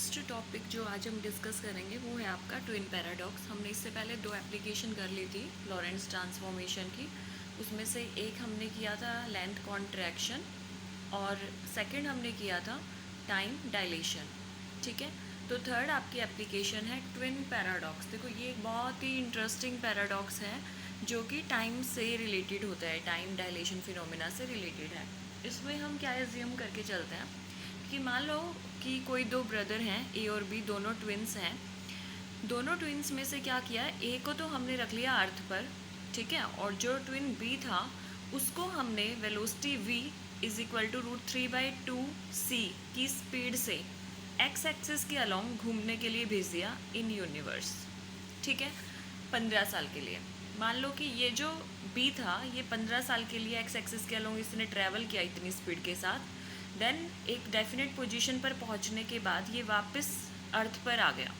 Next topic जो आज हम डिस्कस करेंगे वो है आपका ट्विन पैराडॉक्स। हमने इससे पहले दो एप्लीकेशन कर ली थी लॉरेंस ट्रांसफॉर्मेशन की। उसमें से एक हमने किया था लेंथ कॉन्ट्रैक्शन और सेकंड हमने किया था टाइम डायलेशन। ठीक है, तो थर्ड आपकी एप्लीकेशन है ट्विन पैराडॉक्स। देखो ये एक बहुत ही इंटरेस्टिंग पैराडॉक्स है जो कि टाइम से रिलेटेड होता है, टाइम डायलेशन फिनोमिना से रिलेटेड है। इसमें हम क्या एज्यूम करके चलते हैं कि मान लो कि कोई दो ब्रदर हैं, ए और बी, दोनों ट्विन्स हैं। दोनों ट्विन्स में से क्या किया, ए को तो हमने रख लिया अर्थ पर, ठीक है, और जो ट्विन बी था उसको हमने velocity v is equal to √3/2c की स्पीड से एक्स एक्सिस के अलोंग घूमने के लिए भेज दिया इन यूनिवर्स। ठीक है, 15 साल के लिए। मान लो कि ये जो बी था ये 15 साल के लिए एक्स एक्सिस के अलोंग इसने ट्रैवल किया इतनी स्पीड के साथ। देन एक डेफिनेट पोजीशन पर पहुंचने के बाद ये वापस अर्थ पर आ गया,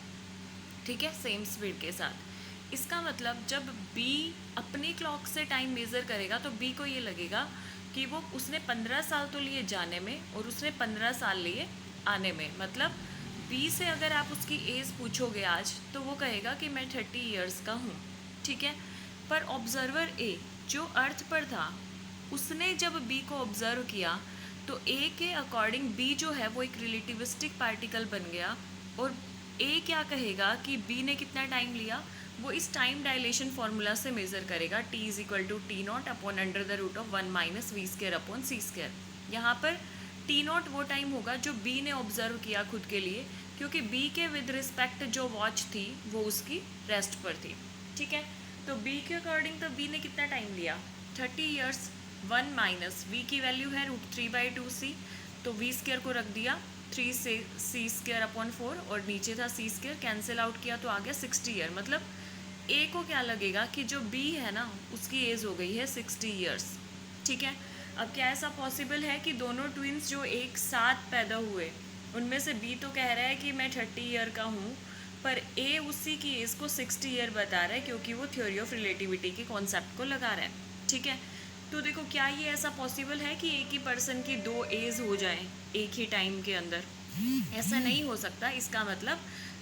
ठीक है, सेम स्पीड के साथ। इसका मतलब जब बी अपनी क्लॉक से टाइम मेज़र करेगा तो बी को ये लगेगा कि वो उसने 15 साल तो लिए जाने में और उसने 15 साल लिए आने में। मतलब बी से अगर आप उसकी एज पूछोगे आज तो वो कहेगा कि मैं 30 ईयर्स का हूँ। ठीक है, पर ऑब्जर्वर ए जो अर्थ पर था उसने जब बी को ऑब्जर्व किया तो ए के अकॉर्डिंग बी जो है वो एक रिलेटिविस्टिक पार्टिकल बन गया और ए क्या कहेगा कि बी ने कितना टाइम लिया, वो इस टाइम डायलेशन फार्मूला से मेज़र करेगा t is equal to T0 upon √1 - v² upon c²। यहाँ पर T0 वो टाइम होगा जो बी ने ऑब्जर्व किया खुद के लिए, क्योंकि बी के विद रिस्पेक्ट जो वॉच थी वो उसकी रेस्ट पर थी। ठीक है, तो बी के अकॉर्डिंग तो बी ने कितना टाइम लिया, 30 ईयर्स। 1 - v की वैल्यू है √3/2c, तो v² को रख दिया 3 से c² अपॉन 4 और नीचे था c², कैंसिल आउट किया तो आ गया 60 ईयर। मतलब ए को क्या लगेगा कि जो बी है ना उसकी एज हो गई है 60 ईयर्स। ठीक है, अब क्या ऐसा पॉसिबल है कि दोनों ट्विन्स जो एक साथ पैदा हुए उनमें से बी तो कह रहा है कि मैं 30 ईयर का हूँ, पर ए उसी की एज को 60 ईयर बता रहा है क्योंकि वो थ्योरी ऑफ रिलेटिविटी के कॉन्सेप्ट को लगा रहा है। ठीक है, तो देखो क्या ये ऐसा पॉसिबल है कि एक ही पर्सन की दो एज हो जाए एक ही टाइम के अंदर? ऐसा नहीं हो सकता। इसका मतलब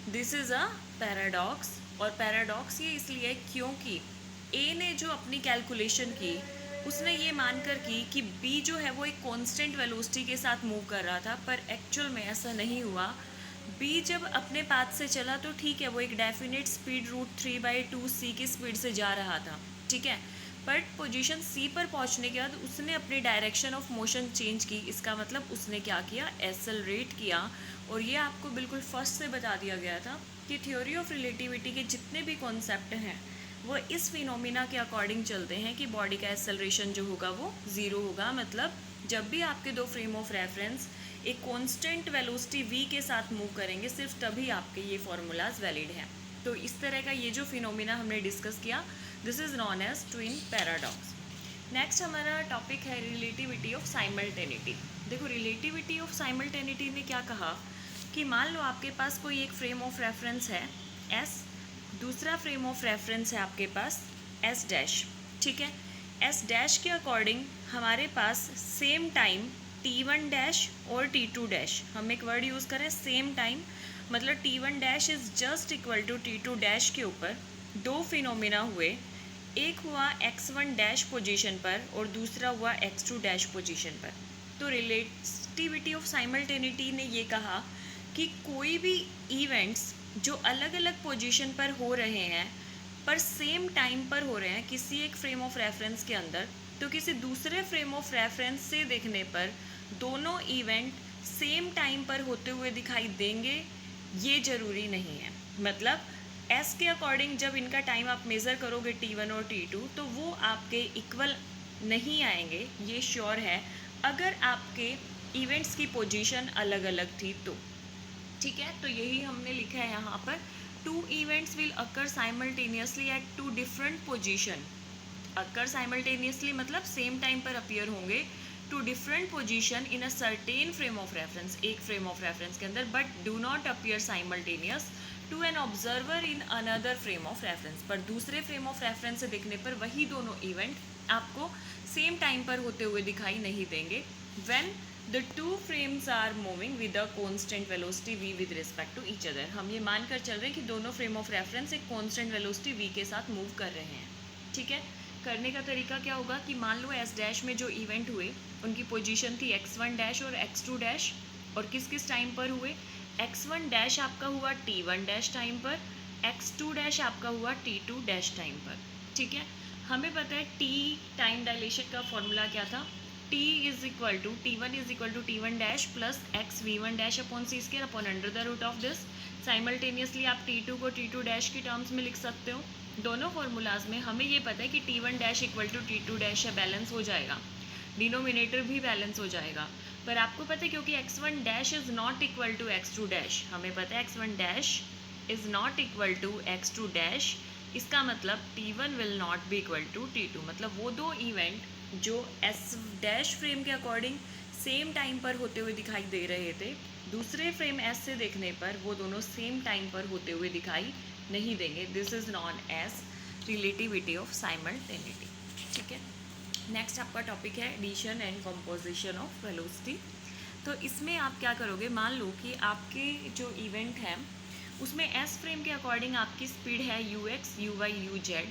दिस इज़ अ पैराडॉक्स, और पैराडॉक्स ये इसलिए है क्योंकि ए ने जो अपनी कैलकुलेशन की उसने ये मानकर की कि बी जो है वो एक कांस्टेंट वेलोसिटी के साथ मूव कर रहा था, पर एक्चुअल में ऐसा नहीं हुआ। बी जब अपने पाथ से चला तो ठीक है वो एक डेफिनेट स्पीड √3/2c की स्पीड से जा रहा था, ठीक है, बट पोजीशन सी पर पहुंचने के बाद उसने अपनी डायरेक्शन ऑफ मोशन चेंज की। इसका मतलब उसने क्या किया, एक्सेलरेट किया। और ये आपको बिल्कुल फर्स्ट से बता दिया गया था कि थ्योरी ऑफ रिलेटिविटी के जितने भी कॉन्सेप्ट हैं वो इस फिनोमिना के अकॉर्डिंग चलते हैं कि बॉडी का एक्सेलरेशन जो होगा वो ज़ीरो होगा। मतलब जब भी आपके दो फ्रेम ऑफ रेफरेंस एक कांस्टेंट वेलोसिटी v के साथ मूव करेंगे सिर्फ तभी आपके ये फार्मूलाज वैलिड हैं। तो इस तरह का ये जो फिनोमिना हमने डिस्कस किया this is known as twin paradox. Next हमारा टॉपिक है रिलेटिविटी ऑफ साइमल्टेनिटी। देखो रिलेटिविटी ऑफ साइमल्टेनिटी ने क्या कहा कि मान लो आपके पास कोई एक फ्रेम ऑफ रेफरेंस है s, दूसरा फ्रेम ऑफ रेफरेंस है आपके पास s'। ठीक है, s' के अकॉर्डिंग हमारे पास सेम टाइम t1' और t2', हम एक वर्ड यूज़ करें सेम टाइम, मतलब t1' is just equal to t2' के ऊपर दो फिनोमिना हुए। एक हुआ x1' पोजीशन पर और दूसरा हुआ x2' पोजीशन पर। तो रिलेटिविटी ऑफ साइमल्टेनिटी ने ये कहा कि कोई भी इवेंट्स जो अलग अलग पोजीशन पर हो रहे हैं पर सेम टाइम पर हो रहे हैं किसी एक फ्रेम ऑफ रेफरेंस के अंदर, तो किसी दूसरे फ्रेम ऑफ रेफरेंस से देखने पर दोनों इवेंट सेम टाइम पर होते हुए दिखाई देंगे, ये ज़रूरी नहीं है। मतलब एस के अकॉर्डिंग जब इनका टाइम आप मेज़र करोगे t1 और t2 तो वो आपके इक्वल नहीं आएंगे, ये श्योर है, अगर आपके इवेंट्स की पोजीशन अलग अलग थी तो। ठीक है, तो यही हमने लिखा है यहाँ पर, 2 events will occur simultaneously at 2 different position. Occur simultaneously मतलब सेम टाइम पर अपीयर होंगे two different position in a certain frame of reference, एक फ्रेम ऑफ रेफरेंस के अंदर, but do not appear simultaneous to an observer in another frame of reference. पर दूसरे frame of reference से देखने पर वही दोनों इवेंट आपको सेम टाइम पर होते हुए दिखाई नहीं देंगे। When the two frames are moving with a constant velocity v with respect to each other. हम ये मान कर चल रहे हैं कि दोनों फ्रेम ऑफ रेफरेंस एक कॉन्स्टेंट वेलोसिटी v के साथ मूव कर रहे हैं। ठीक है, करने का तरीका क्या होगा कि मान लो एस डैश में जो इवेंट हुए उनकी पोजीशन थी x1 डैश और x2 डैश, और किस किस टाइम पर हुए, x1 डैश आपका हुआ t1 डैश टाइम पर, x2 डैश आपका हुआ t2 डैश टाइम पर। ठीक है, हमें पता है t टाइम डायलेशन का फॉर्मूला क्या था, t is equal to t1 is equal to t1 dash plus x v1 dash upon c square upon under the root of this. Simultaneously आप t2 को t2 डैश की terms में लिख सकते हो। दोनों फॉर्मूलाज में हमें ये पता है कि t1 dash equal to t2 dash है, बैलेंस हो जाएगा, डिनोमिनेटर भी बैलेंस हो जाएगा। पर आपको पता है क्योंकि x1 dash is not equal to x2 dash, हमें पता है x1 dash is not equal to x2 dash, इसका मतलब t1 will not be equal to t2। मतलब वो दो इवेंट जो s डैश फ्रेम के अकॉर्डिंग सेम टाइम पर होते हुए दिखाई दे रहे थे, दूसरे फ्रेम s से देखने पर वो दोनों सेम टाइम पर होते हुए दिखाई नहीं देंगे। This is known as relativity of simultaneity. ठीक है, नेक्स्ट आपका टॉपिक है addition and composition of velocity. तो इसमें आप क्या करोगे, मान लो कि आपके जो इवेंट है उसमें एस फ्रेम के अकॉर्डिंग आपकी स्पीड है u x u y u z,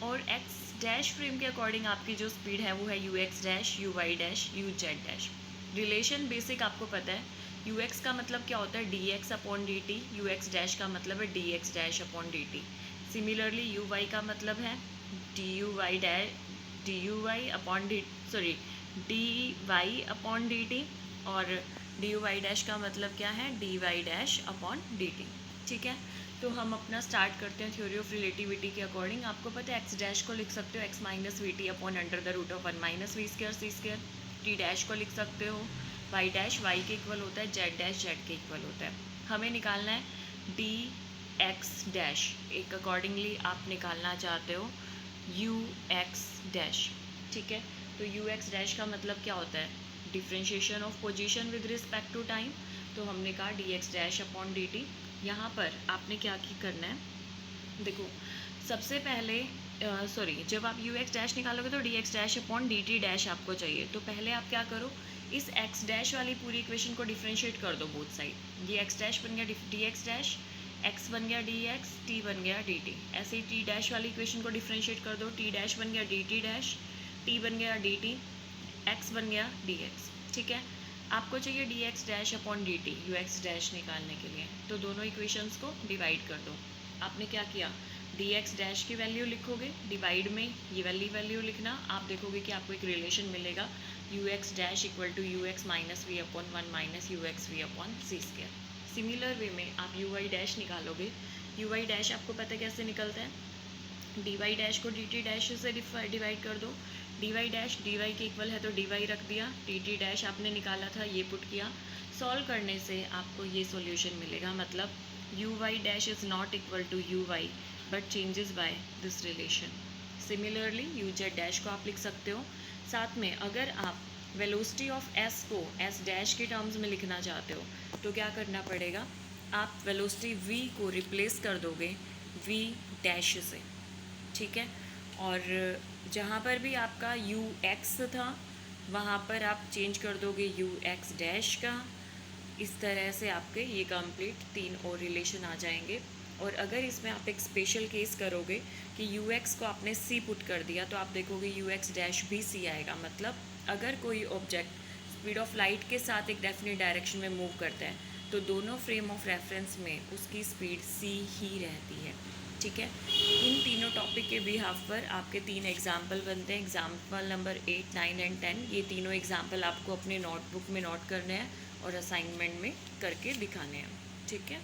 और एक्स डैश फ्रेम के अकॉर्डिंग आपकी जो स्पीड है वो है u x dash u y dash u z dash. Relation basic आपको पता है, यू एक्स का मतलब क्या होता है d x upon d t, u x dash का मतलब है d x dash upon d t. Similarly u y का मतलब है d u y dash d u y upon d sorry d y upon d t, और d u y dash का मतलब क्या है d y dash upon d t. ठीक है, तो हम अपना स्टार्ट करते हैं थ्योरी ऑफ रिलेटिविटी के अकॉर्डिंग। आपको पता है एक्स डैश को लिख सकते हो x minus v t upon under the root of 1 minus v square c square. T dash को लिख सकते हो वाई डैश वाई के इक्वल होता है, जेड डैश जेड के इक्वल होता है। हमें निकालना है डी एक्स डैश, एक अकॉर्डिंगली आप निकालना चाहते हो यू एक्स डैश। ठीक है, तो यू एक्स डैश का मतलब क्या होता है, differentiation of position with respect to time. तो हमने कहा d x dash upon d t. यहाँ पर आपने क्या करना है, देखो सबसे पहले जब आप यू एक्स डैश निकालोगे तो D x dash upon d t dash आपको चाहिए। तो पहले आप क्या करो, इस एक्स डैश वाली पूरी इक्वेशन को डिफ्रेंशिएट कर दो बोथ साइड। ये एक्स डैश बन गया डी एक्स डैश, एक्स बन गया डी एक्स, टी बन गया डी टी। ऐसे ही टी डैश वाली इक्वेशन को डिफ्रेंशिएट कर दो, टी डैश बन गया डी टी डैश, टी बन गया डी टी, एक्स बन गया डी एक्स। ठीक है, आपको चाहिए D x dash upon d t u x dash निकालने के लिए, तो दोनों इक्वेशंस को डिवाइड कर दो। आपने क्या किया, डी एक्स डैश की वैल्यू लिखोगे, डिवाइड में ये वाली वैल्यू लिखना, आप देखोगे कि आपको एक रिलेशन मिलेगा u x dash equal to u x minus v upon 1 minus u x v upon c square. Similar way में आप यू वाई डैश निकालोगे, यू वाई डैश आपको पता कैसे निकलता है, डी वाई डैश को डी टी डैश से डिवाइड कर दो, d y dash d y के इक्वल है तो डी वाई रख दिया, टी टी डैश आपने निकाला था ये पुट किया, सॉल्व करने से आपको ये सॉल्यूशन मिलेगा। मतलब u y dash is not equal to u y but changes by this relation. Similarly u z dash को आप लिख सकते हो। साथ में अगर आप वेलोसिटी ऑफ एस को एस डैश के टर्म्स में लिखना चाहते हो तो क्या करना पड़ेगा, आप वेलोसिटी वी को रिप्लेस कर दोगे वी डैश से। ठीक है, और जहाँ पर भी आपका यू एक्स था वहाँ पर आप चेंज कर दोगे यू एक्स डैश का। इस तरह से आपके ये कंप्लीट 3 और रिलेशन आ जाएंगे। और अगर इसमें आप एक स्पेशल केस करोगे कि यू एक्स को आपने सी पुट कर दिया तो आप देखोगे यू एक्स डैश भी सी आएगा। मतलब अगर कोई ऑब्जेक्ट स्पीड ऑफ लाइट के साथ एक डेफिनेट डायरेक्शन में मूव करता है तो दोनों फ्रेम ऑफ रेफरेंस में उसकी स्पीड सी ही रहती है। ठीक है, इन तीनों टॉपिक के बिहाफ पर आपके 3 एग्जाम्पल बनते हैं। Example number 8, 9 and 10। ये तीनों एग्जाम्पल आपको अपने नोटबुक में नोट करने हैं और असाइनमेंट में करके दिखाने हैं। ठीक है।